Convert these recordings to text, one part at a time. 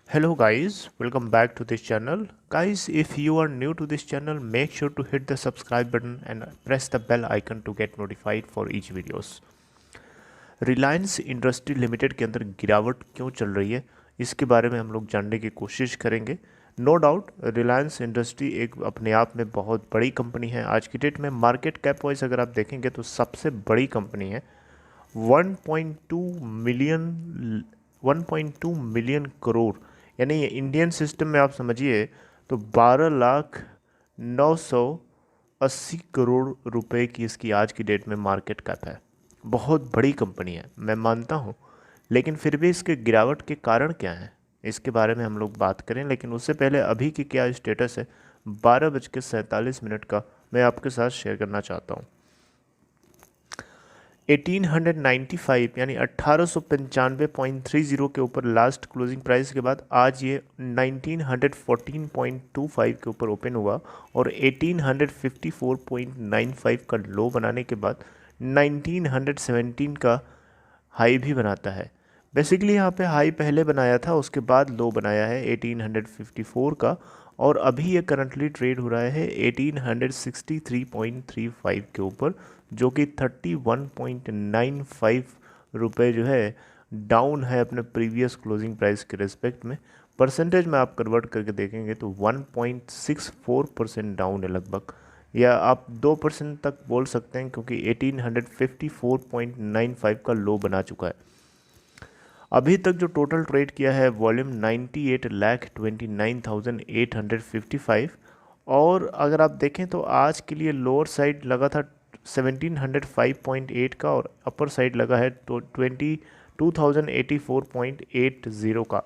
Hello guys, welcome back to this channel. Guys, if you are new to this channel, make sure to hit the subscribe button and press the bell icon to get notified for each videos. Reliance industry limited के अंदर गिरावट क्यों चल रही है, इसके बारे में हम लोग जानने की कोशिश करेंगे। नो डाउट रिलायंस इंडस्ट्री एक अपने आप में बहुत बड़ी कंपनी है। आज की डेट में मार्केट कैप वाइज अगर आप देखेंगे तो सबसे बड़ी कंपनी है। 1.2 मिलियन करोड़, यानी ये इंडियन सिस्टम में आप समझिए तो 12,980 करोड़ रुपए की इसकी आज की डेट में मार्केट कैप है। बहुत बड़ी कंपनी है, मैं मानता हूँ, लेकिन फिर भी इसके गिरावट के कारण क्या हैं इसके बारे में हम लोग बात करें। लेकिन उससे पहले अभी की क्या स्टेटस है 12:47 का मैं आपके साथ शेयर करना चाहता हूँ। 1895 यानी 1895.30 के ऊपर लास्ट क्लोजिंग प्राइस के बाद आज ये 1914.25 के ऊपर ओपन हुआ और 1854.95 का लो बनाने के बाद 1917 का हाई भी बनाता है। बेसिकली यहाँ पे हाई पहले बनाया था, उसके बाद लो बनाया है 1854 का, और अभी ये करंटली ट्रेड हो रहा है 1863.35 के ऊपर, जो कि 31.95 रुपये जो है डाउन है अपने प्रीवियस क्लोजिंग प्राइस के रिस्पेक्ट में। परसेंटेज में आप कन्वर्ट करके देखेंगे तो 1.64% डाउन है लगभग, या आप 2% तक बोल सकते हैं, क्योंकि 1854.95 का लो बना चुका है। अभी तक जो टोटल ट्रेड किया है वॉल्यूम 98,29,855, और अगर आप देखें तो आज के लिए लोअर साइड लगा था 1705.8 का और अपर साइड लगा है तो 22,084.80 का।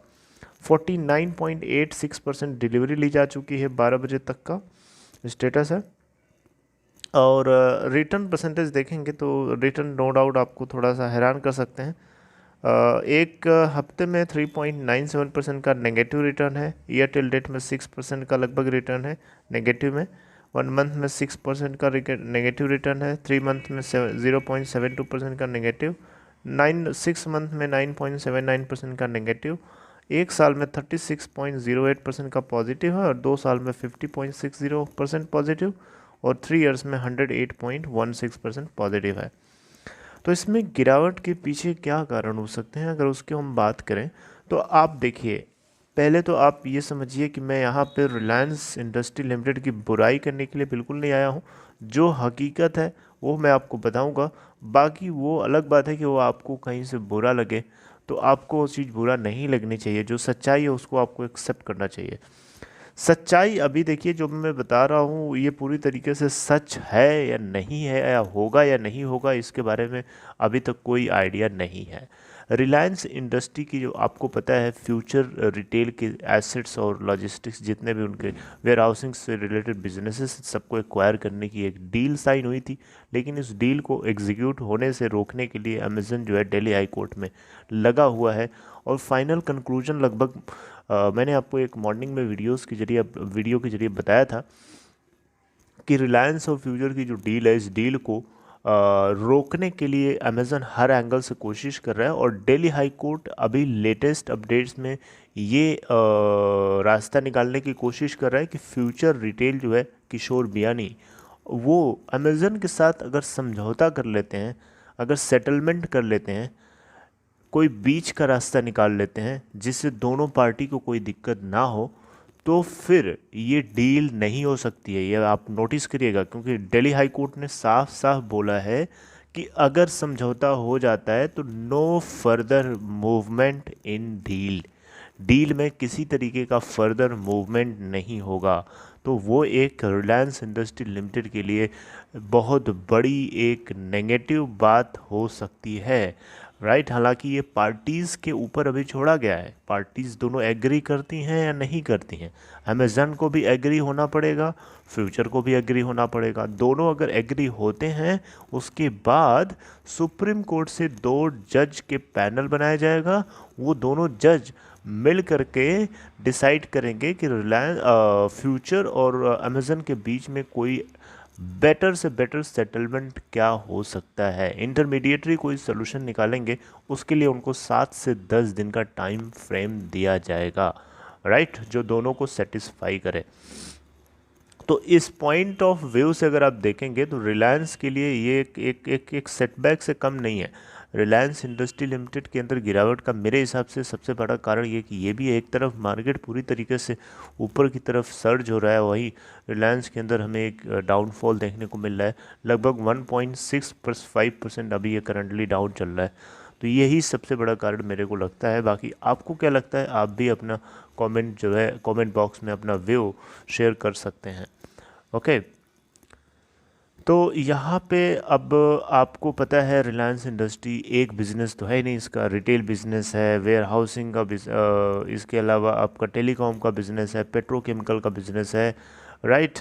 49.86% डिलीवरी ली जा चुकी है 12 बजे तक का स्टेटस है। और रिटर्न परसेंटेज देखेंगे तो रिटर्न नो डाउट आपको थोड़ा सा हैरान कर सकते हैं। एक हफ्ते में 3.97% का नेगेटिव रिटर्न है। ईयर टिल डेट में 6% का लगभग रिटर्न है नेगेटिव में। 1 मंथ में 6% का नेगेटिव रिटर्न है। 3 मंथ में 0.72% का नेगेटिव। 6 मंथ में 9.79% का नेगेटिव। 1 साल में 36.08% का पॉजिटिव है और 2 साल में 50.60% पॉजिटिव और 3 इयर्स में 108.16% पॉजिटिव है। तो इसमें गिरावट के पीछे क्या कारण हो सकते हैं, अगर उसकी हम बात करें तो आप देखिए, पहले तो आप ये समझिए कि मैं यहाँ पे रिलायंस इंडस्ट्री लिमिटेड की बुराई करने के लिए बिल्कुल नहीं आया हूँ। जो हकीकत है वो मैं आपको बताऊँगा। बाकी वो अलग बात है कि वो आपको कहीं से बुरा लगे तो आपको वो चीज़ बुरा नहीं लगनी चाहिए। जो सच्चाई है उसको आपको एक्सेप्ट करना चाहिए। सच्चाई अभी देखिए जो मैं बता रहा हूँ ये पूरी तरीके से सच है या नहीं है, या होगा या नहीं होगा, इसके बारे में अभी तक कोई आइडिया नहीं है। रिलायंस इंडस्ट्री की जो आपको पता है फ्यूचर रिटेल के एसेट्स और लॉजिस्टिक्स जितने भी उनके वेयर हाउसिंग से रिलेटेड बिजनेसेस सबको एक्वायर करने की एक डील साइन हुई थी, लेकिन इस डील को एग्जीक्यूट होने से रोकने के लिए अमेजन जो है दिल्ली हाई कोर्ट में लगा हुआ है। और फाइनल कंक्लूजन लगभग मैंने आपको एक मॉर्निंग में वीडियो के जरिए बताया था कि रिलायंस और फ्यूचर की जो डील है, इस डील को रोकने के लिए अमेज़न हर एंगल से कोशिश कर रहा है। और दिल्ली हाई कोर्ट अभी लेटेस्ट अपडेट्स में ये रास्ता निकालने की कोशिश कर रहा है कि फ्यूचर रिटेल जो है किशोर बियानी वो अमेज़न के साथ अगर समझौता कर लेते हैं, अगर सेटलमेंट कर लेते हैं, कोई बीच का रास्ता निकाल लेते हैं जिससे दोनों पार्टी को कोई दिक्कत ना हो, तो फिर ये डील नहीं हो सकती है। ये आप नोटिस करिएगा, क्योंकि दिल्ली हाई कोर्ट ने साफ साफ बोला है कि अगर समझौता हो जाता है तो no further movement in deal. Deal में किसी तरीके का फर्दर मूवमेंट नहीं होगा। तो वो एक रिलायंस इंडस्ट्री लिमिटेड के लिए बहुत बड़ी एक नेगेटिव बात हो सकती है, राइट। हालांकि ये पार्टीज़ के ऊपर अभी छोड़ा गया है, पार्टीज़ दोनों एग्री करती हैं या नहीं करती हैं। अमेज़न को भी एग्री होना पड़ेगा, फ्यूचर को भी एग्री होना पड़ेगा। दोनों अगर एग्री होते हैं उसके बाद सुप्रीम कोर्ट से 2 जज के पैनल बनाया जाएगा। वो दोनों जज मिल करके डिसाइड करेंगे कि रिलायंस फ्यूचर और अमेज़न के बीच में कोई बेटर से बेटर सेटलमेंट क्या हो सकता है, इंटरमीडिएटरी कोई सोल्यूशन निकालेंगे, उसके लिए उनको 7 से 10 दिन का टाइम फ्रेम दिया जाएगा, राइट, जो दोनों को सेटिस्फाई करे। तो इस पॉइंट ऑफ व्यू से अगर आप देखेंगे तो रिलायंस के लिए ये एक सेटबैक से कम नहीं है। रिलायंस इंडस्ट्री लिमिटेड के अंदर गिरावट का मेरे हिसाब से सबसे बड़ा कारण ये कि ये भी एक तरफ मार्केट पूरी तरीके से ऊपर की तरफ सर्ज हो रहा है, वहीं रिलायंस के अंदर हमें एक डाउनफॉल देखने को मिल रहा है, लगभग 1.65% अभी ये करंटली डाउन चल रहा है। तो यही सबसे बड़ा कारण मेरे को लगता है। बाकी आपको क्या लगता है, आप भी अपना कमेंट जो है कमेंट बॉक्स में अपना व्यू शेयर कर सकते हैं। ओके, तो यहाँ पे अब आपको पता है रिलायंस इंडस्ट्री एक बिज़नेस तो है नहीं, इसका रिटेल बिज़नेस है, वेयर हाउसिंग का इसके अलावा आपका टेलीकॉम का बिज़नेस है, पेट्रोकेमिकल का बिज़नेस है, राइट।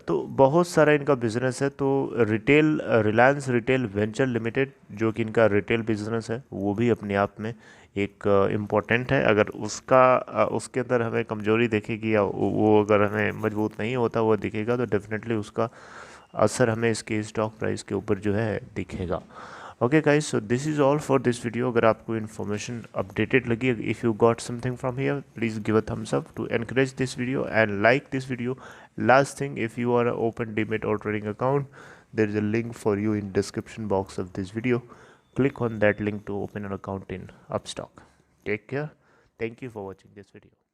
तो बहुत सारा इनका बिज़नेस है। तो retail Reliance retail venture limited जो कि इनका रिटेल बिज़नेस है वो भी अपने आप में एक इम्पॉर्टेंट है। अगर उसके अंदर हमें कमजोरी दिखेगी या वो अगर हमें मजबूत नहीं होता हुआ दिखेगा तो डेफिनेटली उसका असर हमें इसके स्टॉक प्राइस के ऊपर जो है दिखेगा। Okay guys, so this is all for this video. अगर आपको इन्फॉर्मेशन अपडेटेड लगी, if you got something from here, please give a thumbs up to encourage this video and like this video. Last thing, if you want to open Demat or trading account, there is a link for you in description box of this video. Click on that link to open an account in Upstock. Take care. Thank you for watching this video.